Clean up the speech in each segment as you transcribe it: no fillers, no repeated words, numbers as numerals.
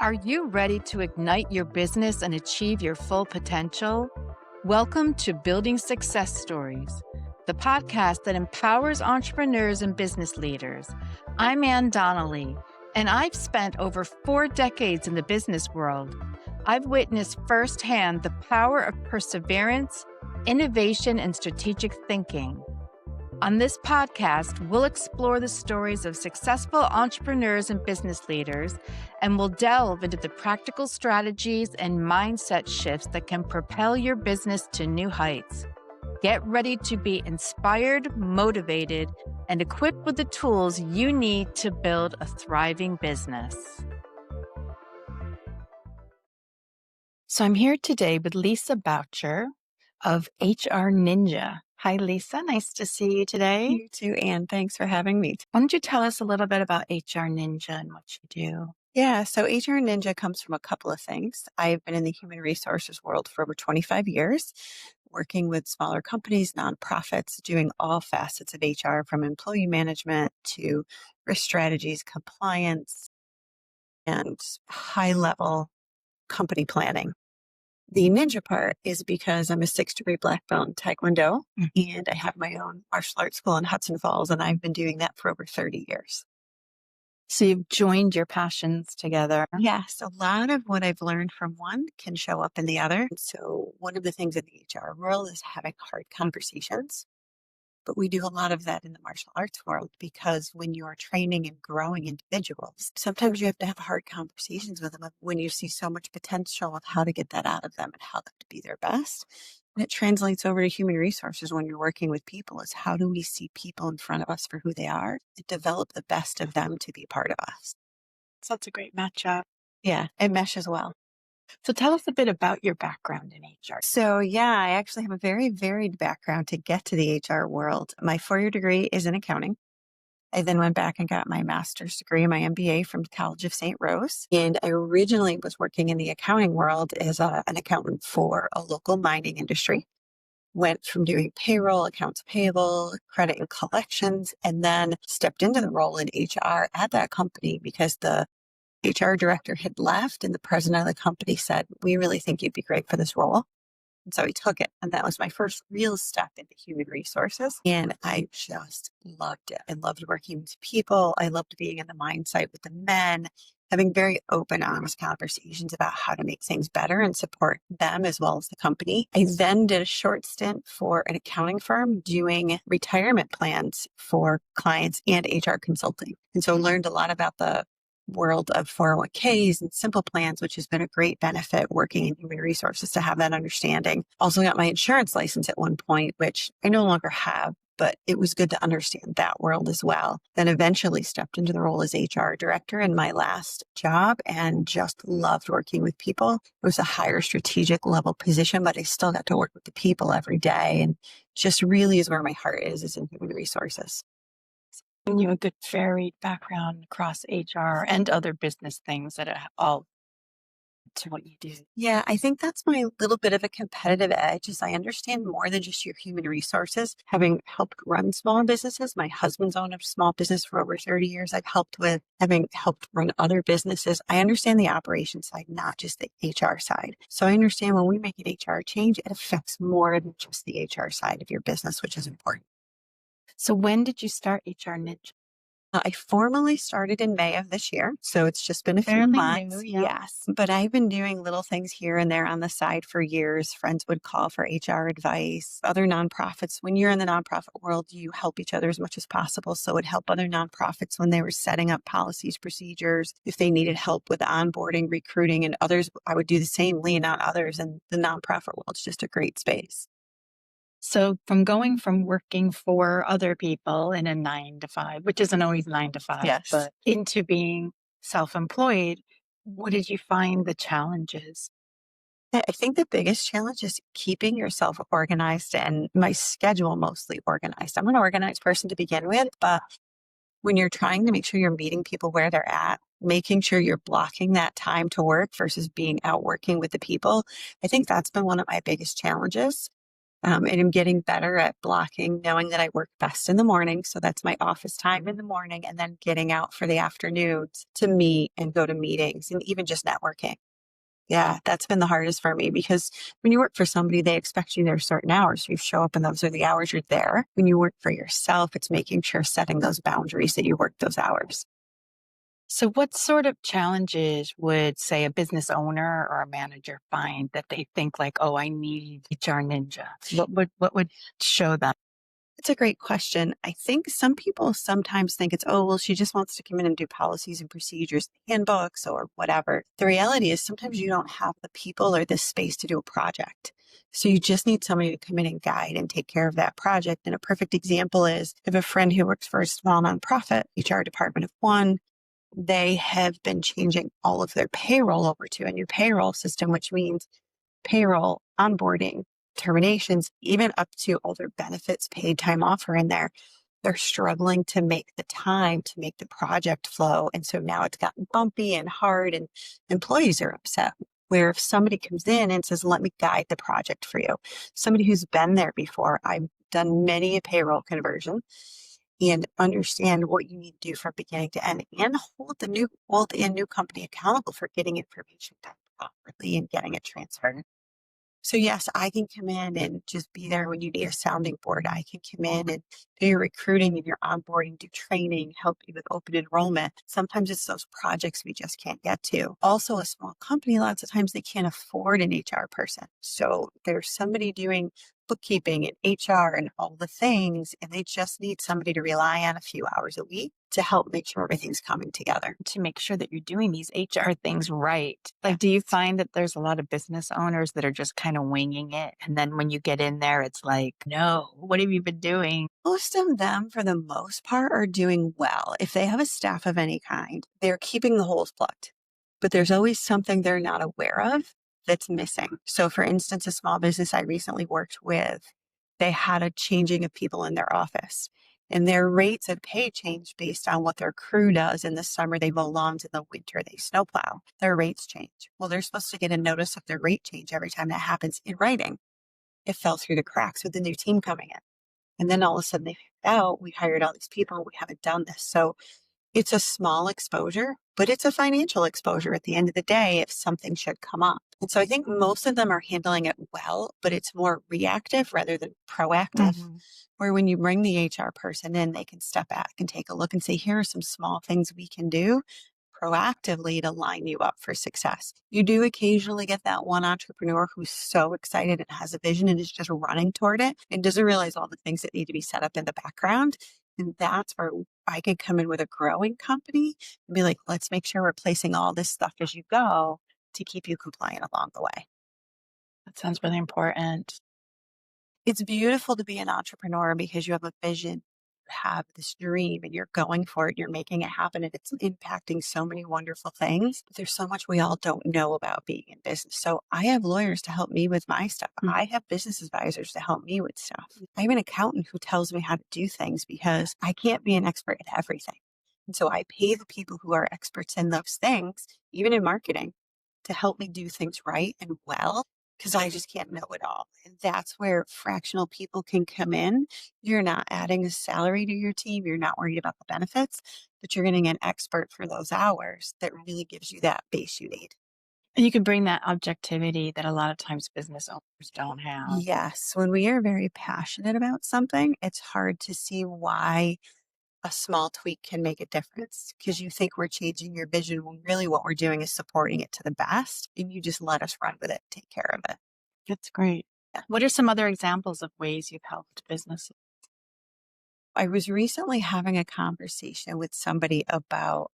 Are you ready to ignite your business and achieve your full potential? Welcome to Building Success Stories, the podcast that empowers entrepreneurs and business leaders. I'm Ann Donnelly, and I've spent over 4 decades in the business world. I've witnessed firsthand the power of perseverance, innovation, and strategic thinking. On this podcast, we'll explore the stories of successful entrepreneurs and business leaders, and we'll delve into the practical strategies and mindset shifts that can propel your business to new heights. Get ready to be inspired, motivated, and equipped with the tools you need to build a thriving business. So I'm here today with Lisa Boucher of HR Ninja. Hi, Lisa. Nice to see you today. You too, Anne. Thanks for having me. Why don't you tell us a little bit about HR Ninja and what you do? Yeah, so HR Ninja comes from a couple of things. I've been in the human resources world for over 25 years, working with smaller companies, nonprofits, doing all facets of HR, from employee management to risk strategies, compliance, and high-level company planning. The ninja part is because I'm a 6th-degree black belt in Taekwondo, and I have my own martial arts school in Hudson Falls, and I've been doing that for over 30 years. So you've joined your passions together. Yes, a lot of what I've learned from one can show up in the other. So one of the things in the HR world is having hard conversations. But we do a lot of that in the martial arts world, because when you're training and growing individuals, sometimes you have to have hard conversations with them when you see so much potential of how to get that out of them and how them to be their best. And it translates over to human resources when you're working with people, is how do we see people in front of us for who they are and develop the best of them to be part of us. So that's a great matchup. Yeah, it meshes well. So tell us a bit about your background in HR. So yeah, I actually have a very varied background to get to the HR world. My 4-year degree is in accounting. I then went back and got my master's degree, my MBA from College of St. Rose. And I originally was working in the accounting world as an accountant for a local mining industry. Went from doing payroll, accounts payable, credit and collections, and then stepped into the role in HR at that company because the HR director had left and the president of the company said, "We really think you'd be great for this role." And so I took it. And that was my first real step into human resources. And I just loved it. I loved working with people. I loved being in the mindset with the men, having very open, honest conversations about how to make things better and support them as well as the company. I then did a short stint for an accounting firm doing retirement plans for clients and HR consulting. And so learned a lot about the world of 401ks and simple plans, which has been a great benefit working in human resources to have that understanding. Also got my insurance license at one point, which I no longer have, but it was good to understand that world as well. Then eventually stepped into the role as HR director in my last job and just loved working with people. It was a higher strategic level position, but I still got to work with the people every day, and just really is where my heart is in human resources. You have a good varied background across HR and other business things that are all to what you do. Yeah, I think that's my little bit of a competitive edge, is I understand more than just your human resources. Having helped run small businesses, my husband's owned a small business for over 30 years. I've helped with, having helped run other businesses. I understand the operation side, not just the HR side. So I understand when we make an HR change, it affects more than just the HR side of your business, which is important. So when did you start HR Ninja? I formally started in May of this year, so it's just been a few Fairly months. new, yeah. Yes, but I've been doing little things here and there on the side for years. Friends would call for HR advice. Other nonprofits, when you're in the nonprofit world, you help each other as much as possible. So it'd help other nonprofits when they were setting up policies, procedures, if they needed help with onboarding, recruiting, and others. I would do the same, lean on others, and the nonprofit world's just a great space. So from going from working for other people in a 9 to 5, which isn't always 9 to 5, Yes. but into being self-employed, what did you find the challenges? I think the biggest challenge is keeping yourself organized and my schedule mostly organized. I'm an organized person to begin with, but when you're trying to make sure you're meeting people where they're at, making sure you're blocking that time to work versus being out working with the people, I think that's been one of my biggest challenges. And I'm getting better at blocking, knowing that I work best in the morning. So that's my office time in the morning, and then getting out for the afternoons to meet and go to meetings and even just networking. Yeah, that's been the hardest for me because when you work for somebody, they expect you there certain hours. You show up and those are the hours you're there. When you work for yourself, it's making sure setting those boundaries that you work those hours. So, what sort of challenges would, say, a business owner or a manager find that they think like, "Oh, I need HR Ninja"? What would show them? It's a great question. I think some people sometimes think it's, oh, well, she just wants to come in and do policies and procedures, handbooks, or whatever. The reality is sometimes you don't have the people or the space to do a project. So you just need somebody to come in and guide and take care of that project. And a perfect example is I have a friend who works for a small nonprofit HR department of one. They have been changing all of their payroll over to a new payroll system, which means payroll, onboarding, terminations, even up to all their benefits, paid time off are in there. They're struggling to make the time to make the project flow. And so now it's gotten bumpy and hard, and employees are upset. Where if somebody comes in and says, let me guide the project for you, somebody who's been there before, I've done many a payroll conversion and understand what you need to do from beginning to end and hold the new company accountable for getting information done properly and getting it transferred. So yes, I can come in and just be there when you need a sounding board. I can come in and do your recruiting and your onboarding, do training, help you with open enrollment. Sometimes it's those projects we just can't get to. Also, a small company, lots of times they can't afford an HR person. So there's somebody doing bookkeeping and HR and all the things, and they just need somebody to rely on a few hours a week to help make sure everything's coming together. To make sure that you're doing these HR things right. Like, do you find that there's a lot of business owners that are just kind of winging it? And then when you get in there, it's like, no, what have you been doing? Most of them, for the most part, are doing well. If they have a staff of any kind, they're keeping the holes plugged. But there's always something they're not aware of that's missing. So, for instance, a small business I recently worked with, they had a changing of people in their office. And their rates of pay change based on what their crew does. In the summer, they mow lawns. In the winter, they snowplow. Their rates change. Well, they're supposed to get a notice of their rate change every time that happens in writing. It fell through the cracks with the new team coming in. And then all of a sudden they figured out we hired all these people. We haven't done this. So it's a small exposure, but it's a financial exposure at the end of the day if something should come up. And so I think most of them are handling it well, but it's more reactive rather than proactive. Where when you bring the HR person in, they can step back and take a look and say, here are some small things we can do proactively to line you up for success. You do occasionally get that one entrepreneur who's so excited and has a vision and is just running toward it and doesn't realize all the things that need to be set up in the background. And that's where I could come in with a growing company and be like, let's make sure we're placing all this stuff as you go to keep you compliant along the way. That sounds really important. It's beautiful to be an entrepreneur because you have a vision, you have this dream, and you're going for it, you're making it happen, and it's impacting so many wonderful things. But there's so much we all don't know about being in business. So I have lawyers to help me with my stuff. I have business advisors to help me with stuff. I have an accountant who tells me how to do things because I can't be an expert at everything. And so I pay the people who are experts in those things, even in marketing, to help me do things right and well because I just can't know it all. And that's where fractional people can come in. You're not adding a salary to your team. You're not worried about the benefits, but you're getting an expert for those hours that really gives you that base you need. And you can bring that objectivity that a lot of times business owners don't have. Yes. When we are very passionate about something, it's hard to see why a small tweak can make a difference because you think we're changing your vision when really what we're doing is supporting it to the best. And you just let us run with it, take care of it. That's great. Yeah. What are some other examples of ways you've helped businesses? I was recently having a conversation with somebody about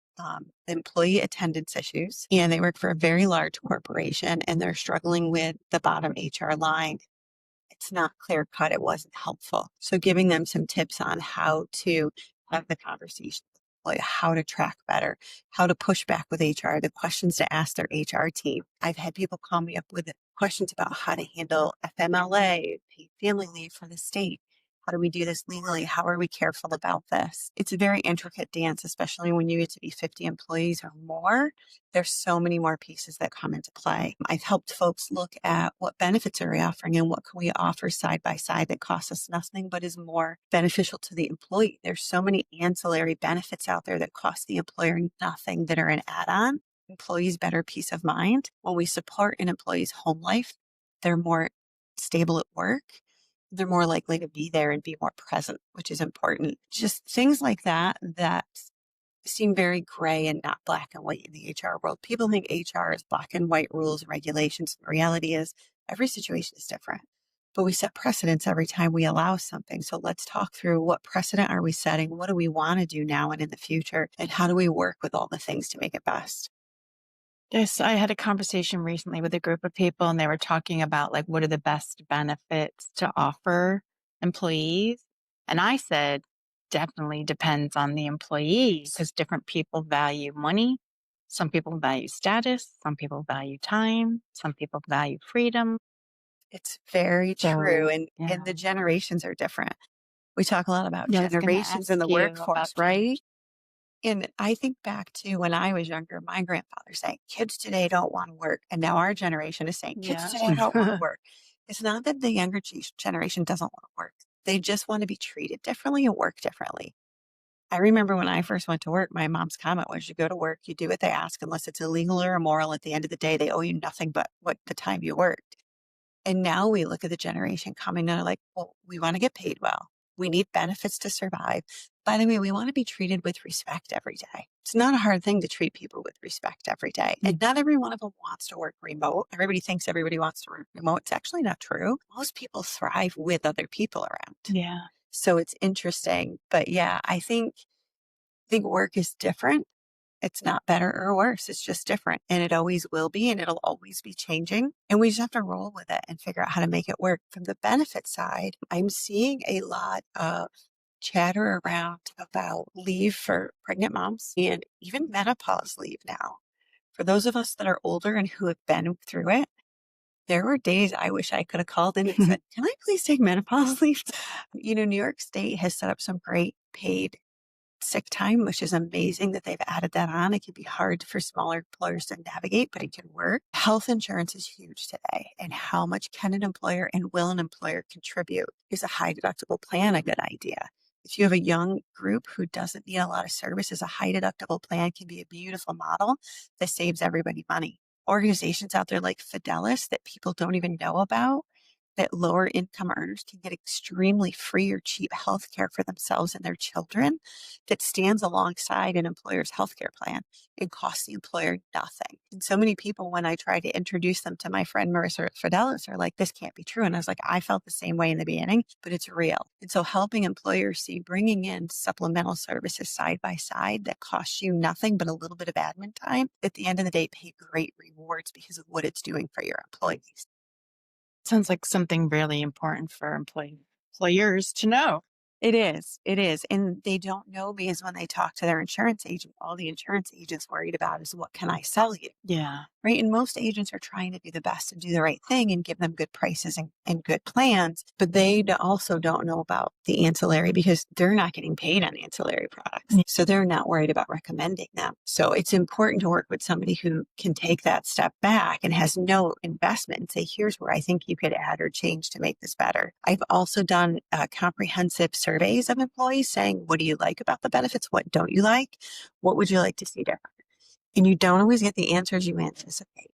employee attendance issues, and they work for a very large corporation and they're struggling with the bottom HR line. It's not clear cut. It wasn't helpful. So giving them some tips on how to have the conversation, like how to track better, how to push back with HR, the questions to ask their HR team. I've had people call me up with questions about how to handle FMLA, paid family leave for the state, How do we do this legally? How are we careful about this? It's a very intricate dance, especially when you get to be 50 employees or more. There's so many more pieces that come into play. I've helped folks look at what benefits are we offering and what can we offer side by side that costs us nothing but is more beneficial to the employee. There's so many ancillary benefits out there that cost the employer nothing that are an add-on. Employees better peace of mind. When we support an employee's home life, they're more stable at work. They're more likely to be there and be more present, which is important. Just things like that seem very gray and not black and white in the HR world. People think HR is black and white rules and regulations. The reality is every situation is different, but we set precedents every time we allow something. So let's talk through what precedent are we setting? What do we want to do now and in the future? And how do we work with all the things to make it best? Yes, I had a conversation recently with a group of people and they were talking about like what are the best benefits to offer employees. And I said, definitely depends on the employee because different people value money. Some people value status, some people value time, some people value freedom. It's very true. So, And the generations are different. We talk a lot about yeah, I was going to generations in ask the you workforce, about right? And I think back to when I was younger, my grandfather saying, kids today don't want to work. And now our generation is saying, kids yeah. today don't want to work. It's not that the younger generation doesn't want to work. They just want to be treated differently and work differently. I remember when I first went to work, my mom's comment was, you go to work, you do what they ask, unless it's illegal or immoral. At the end of the day, they owe you nothing but what the time you worked. And now we look at the generation coming and are like, well, we want to get paid well. We need benefits to survive. By the way, we want to be treated with respect every day. It's not a hard thing to treat people with respect every day. And not every one of them wants to work remote. Everybody thinks everybody wants to work remote. It's actually not true. Most people thrive with other people around. Yeah. So it's interesting. But yeah, I think work is different. It's not better or worse. It's just different. And it always will be, and it'll always be changing. And we just have to roll with it and figure out how to make it work. From the benefit side, I'm seeing a lot of chatter around about leave for pregnant moms and even menopause leave now. For those of us that are older and who have been through it, there were days I wish I could have called in and said, can I please take menopause leave? New York State has set up some great paid sick time, which is amazing that they've added that on. It can be hard for smaller employers to navigate, but it can work. Health insurance is huge today. And how much can an employer and will an employer contribute? Is a high deductible plan a good idea? If you have a young group who doesn't need a lot of services, a high deductible plan can be a beautiful model that saves everybody money. Organizations out there like Fidelis that people don't even know about, that lower income earners can get extremely free or cheap health care for themselves and their children, that stands alongside an employer's healthcare plan and costs the employer nothing. And so many people, when I try to introduce them to my friend Marissa Fidelis, are like, this can't be true. And I was like, I felt the same way in the beginning, but it's real. And so helping employers see bringing in supplemental services side by side that costs you nothing but a little bit of admin time, at the end of the day, pay great rewards because of what it's doing for your employees. Sounds like something really important for employers to know. It is. It is. And they don't know because when they talk to their insurance agent, all the insurance agent's worried about is, what can I sell you? Yeah. Right. And most agents are trying to do the best and do the right thing and give them good prices and good plans. But they also don't know about the ancillary because they're not getting paid on ancillary products. So they're not worried about recommending them. So it's important to work with somebody who can take that step back and has no investment and say, here's where I think you could add or change to make this better. I've also done comprehensive surveys of employees saying, what do you like about the benefits? What don't you like? What would you like to see different? And you don't always get the answers you anticipate.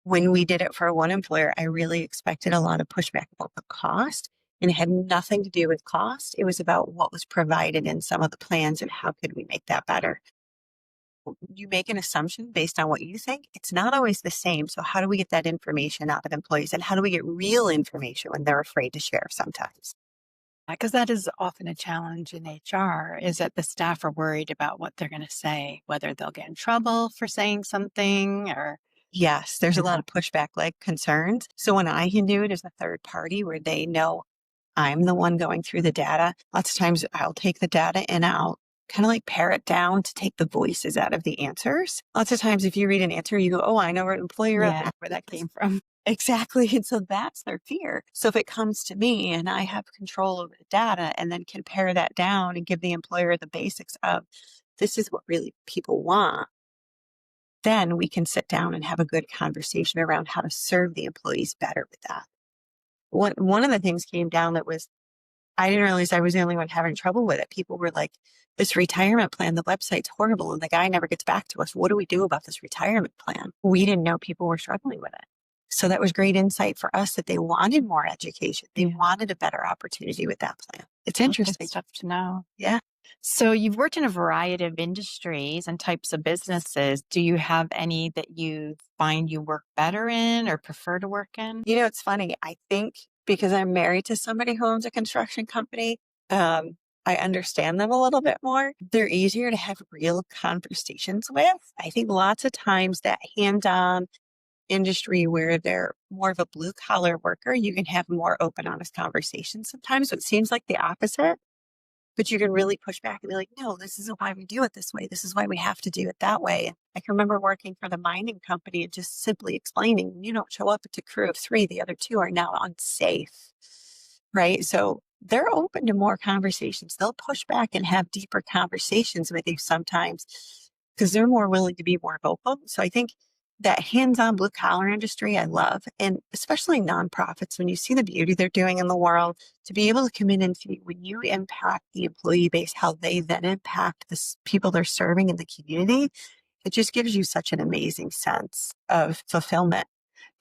When we did it for one employer, I really expected a lot of pushback about the cost, and it had nothing to do with cost. It was about what was provided in some of the plans and how could we make that better. You make an assumption based on what you think. It's not always the same. So how do we get that information out of employees, and how do we get real information when they're afraid to share sometimes? Because that is often a challenge in HR, is that the staff are worried about what they're going to say, whether they'll get in trouble for saying something or. Yes, there's a lot of pushback, like concerns. So when I can do it as a third party where they know I'm the one going through the data, lots of times I'll take the data and I'll kind of like pare it down to take the voices out of the answers. Lots of times if you read an answer, you go, oh, I know where employer Yeah, where that came from. Exactly. And so that's their fear. So if it comes to me and I have control over the data and then can pare that down and give the employer the basics of this is what really people want, then we can sit down and have a good conversation around how to serve the employees better with that. One of the things came down that was I didn't realize I was the only one having trouble with it. People were like, this retirement plan, the website's horrible and the guy never gets back to us. What do we do about this retirement plan? We didn't know people were struggling with it. So that was great insight for us that they wanted more education. They wanted a better opportunity with that plan. It's interesting. Good stuff to know. Yeah. So you've worked in a variety of industries and types of businesses. Do you have any that you find you work better in or prefer to work in? You know, it's funny. I think because I'm married to somebody who owns a construction company, I understand them a little bit more. They're easier to have real conversations with. I think lots of times that hands-on industry where they're more of a blue collar worker, you can have more open, honest conversations sometimes. So it seems like the opposite, but you can really push back and be like, no, this isn't why we do it this way. This is why we have to do it that way. And I can remember working for the mining company and just simply explaining, you don't show up to crew of 3, the other 2 are now unsafe. Right. So they're open to more conversations. They'll push back and have deeper conversations with you sometimes because they're more willing to be more vocal. So I think that hands-on blue collar industry, I love, and especially nonprofits, when you see the beauty they're doing in the world, to be able to come in and see when you impact the employee base, how they then impact the people they're serving in the community, it just gives you such an amazing sense of fulfillment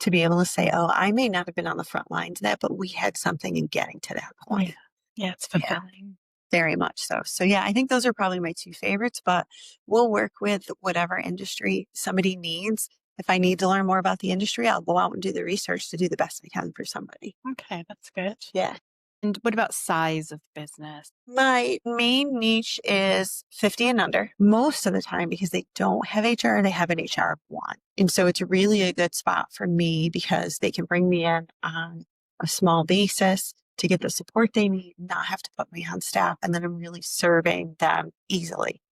to be able to say, oh, I may not have been on the front lines of that, but we had something in getting to that point. Yeah, it's fulfilling. Very much so. So yeah, I think those are probably my 2 favorites, but we'll work with whatever industry somebody needs. If I need to learn more about the industry, I'll go out and do the research to do the best I can for somebody. Okay, that's good. Yeah. And what about size of business? My main niche is 50 and under most of the time because they don't have HR, they have an HR of 1. And so it's really a good spot for me because they can bring me in on a small basis to get the support they need, not have to put me on staff. And then I'm really serving them easily.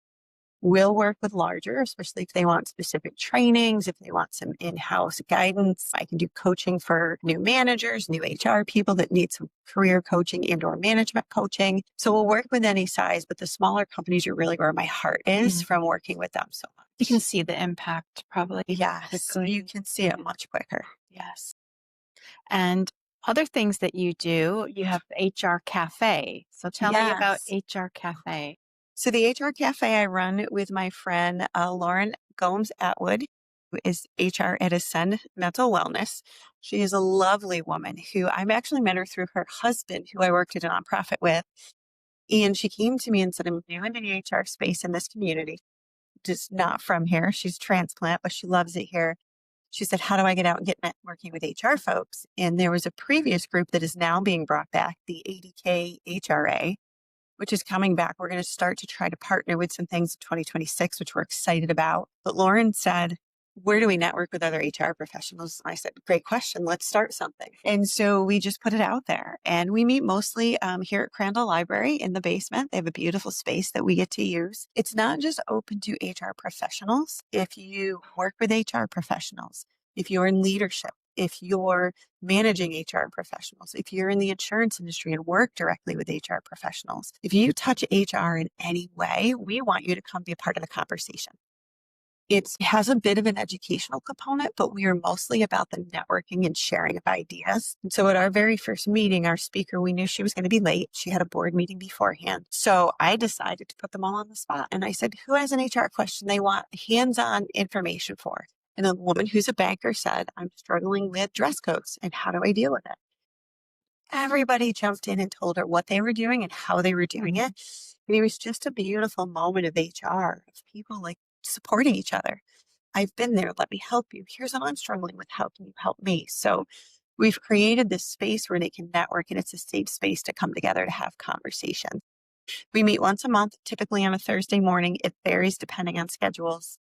We'll work with larger, especially if they want specific trainings, if they want some in-house guidance. I can do coaching for new managers, new HR people that need some career coaching and/or management coaching. So we'll work with any size, but the smaller companies are really where my heart is from working with them so much. You can see the impact probably. Yes, quickly. you can see it much quicker. Yes. And other things that you do, you have HR Cafe. So tell me about HR Cafe. So the HR Cafe I run with my friend, Lauren Gomes Atwood, who is HR at Ascend Mental Wellness. She is a lovely woman who I've actually met her through her husband, who I worked at a nonprofit with. And she came to me and said, I'm new into the HR space in this community, just not from here. She's transplant, but she loves it here. She said, how do I get out and get networking with HR folks? And there was a previous group that is now being brought back, the 80K HRA, which is coming back. We're going to start to try to partner with some things in 2026, which we're excited about. But Lauren said, where do we network with other HR professionals? And I said, great question. Let's start something. And so we just put it out there and we meet mostly here at Crandall Library in the basement. They have a beautiful space that we get to use. It's not just open to HR professionals. If you work with HR professionals, if you're in leadership, if you're managing HR professionals, if you're in the insurance industry and work directly with HR professionals, if you touch HR in any way, we want you to come be a part of the conversation. It has a bit of an educational component, but we are mostly about the networking and sharing of ideas. And so at our very first meeting, our speaker, we knew she was going to be late. She had a board meeting beforehand. So I decided to put them all on the spot. And I said, who has an HR question they want hands-on information for? And a woman who's a banker said, I'm struggling with dress codes and how do I deal with it? Everybody jumped in and told her what they were doing and how they were doing it. And it was just a beautiful moment of HR, of people like supporting each other. I've been there. Let me help you. Here's what I'm struggling with. How can you help me? So we've created this space where they can network and it's a safe space to come together to have conversations. We meet once a month, typically on a Thursday morning. It varies depending on schedules.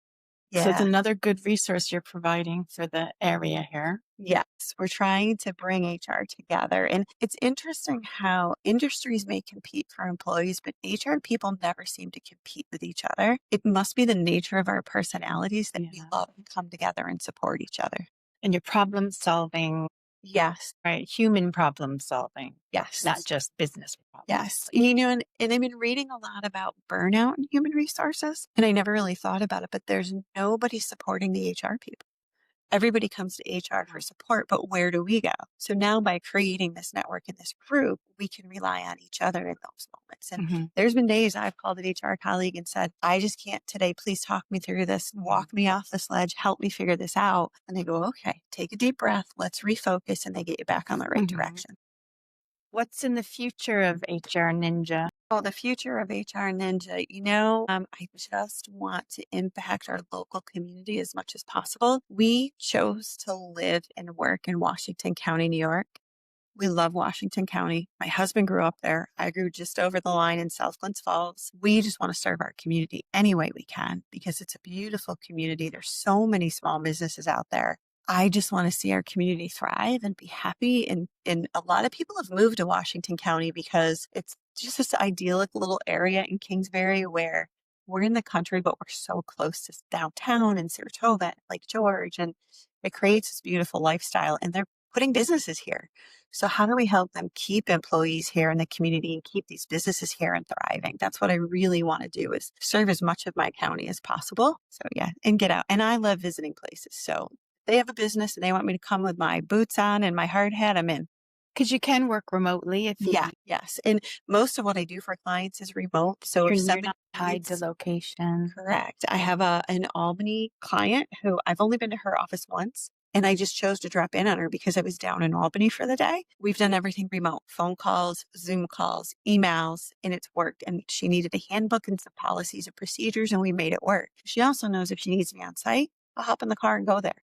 Yeah. So it's another good resource you're providing for the area here. Yes, we're trying to bring HR together. And it's interesting how industries may compete for employees, but HR people never seem to compete with each other. It must be the nature of our personalities that we love and come together and support each other. And you're problem solving, Yes. right? Human problem solving, Yes. not just business problems. Yes. And I've been reading a lot about burnout in human resources, and I never really thought about it, but there's nobody supporting the HR people. Everybody comes to HR for support, but where do we go? So now by creating this network and this group, we can rely on each other in those moments. And there's been days I've called an HR colleague and said, I just can't today. Please talk me through this, walk me off this ledge, help me figure this out. And they go, okay, take a deep breath. Let's refocus. And they get you back on the right direction. What's in the future of HR Ninja? Oh, the future of HR Ninja, I just want to impact our local community as much as possible. We chose to live and work in Washington County, New York. We love Washington County. My husband grew up there. I grew just over the line in South Glens Falls. We just want to serve our community any way we can because it's a beautiful community. There's so many small businesses out there. I just want to see our community thrive and be happy. And a lot of people have moved to Washington County because it's just this idyllic little area in Kingsbury where we're in the country, but we're so close to downtown and Saratoga, Lake George, and it creates this beautiful lifestyle. And they're putting businesses here. So how do we help them keep employees here in the community and keep these businesses here and thriving? That's what I really want to do is serve as much of my county as possible. So yeah, and get out. And I love visiting places. So they have a business and they want me to come with my boots on and my hard hat, I'm in. Because you can work remotely if you Yes. And most of what I do for clients is remote. So if you're not tied to location. Correct. I have an Albany client who I've only been to her office once. And I just chose to drop in on her because I was down in Albany for the day. We've done everything remote, phone calls, Zoom calls, emails, and it's worked. And she needed a handbook and some policies and procedures, and we made it work. She also knows if she needs me on site, I'll hop in the car and go there.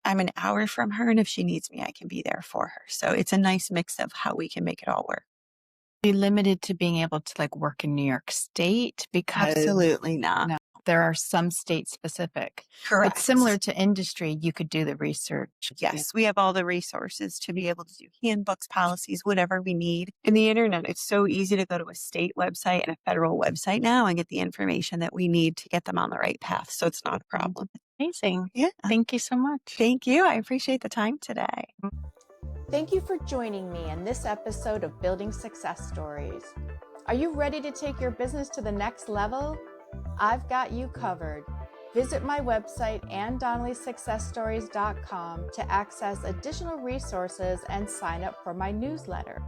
I'm an hour from her, and if she needs me, I can be there for her. So it's a nice mix of how we can make it all work. Be limited to being able to work in New York State because absolutely not. No, there are some state specific. Correct. But similar to industry, you could do the research. Yes, we have all the resources to be able to do handbooks, policies, whatever we need. And the internet, it's so easy to go to a state website and a federal website now and get the information that we need to get them on the right path. So it's not a problem. Amazing. Yeah. Thank you so much. Thank you. I appreciate the time today. Thank you for joining me in this episode of Building Success Stories. Are you ready to take your business to the next level? I've got you covered. Visit my website, AnnDonnellySuccessStories.com, to access additional resources and sign up for my newsletter.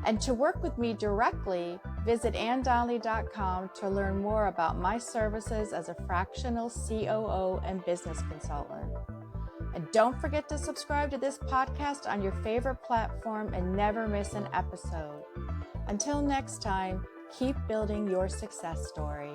And to work with me directly, visit AnnDonnelly.com to learn more about my services as a fractional COO and business consultant. And don't forget to subscribe to this podcast on your favorite platform and never miss an episode. Until next time, keep building your success story.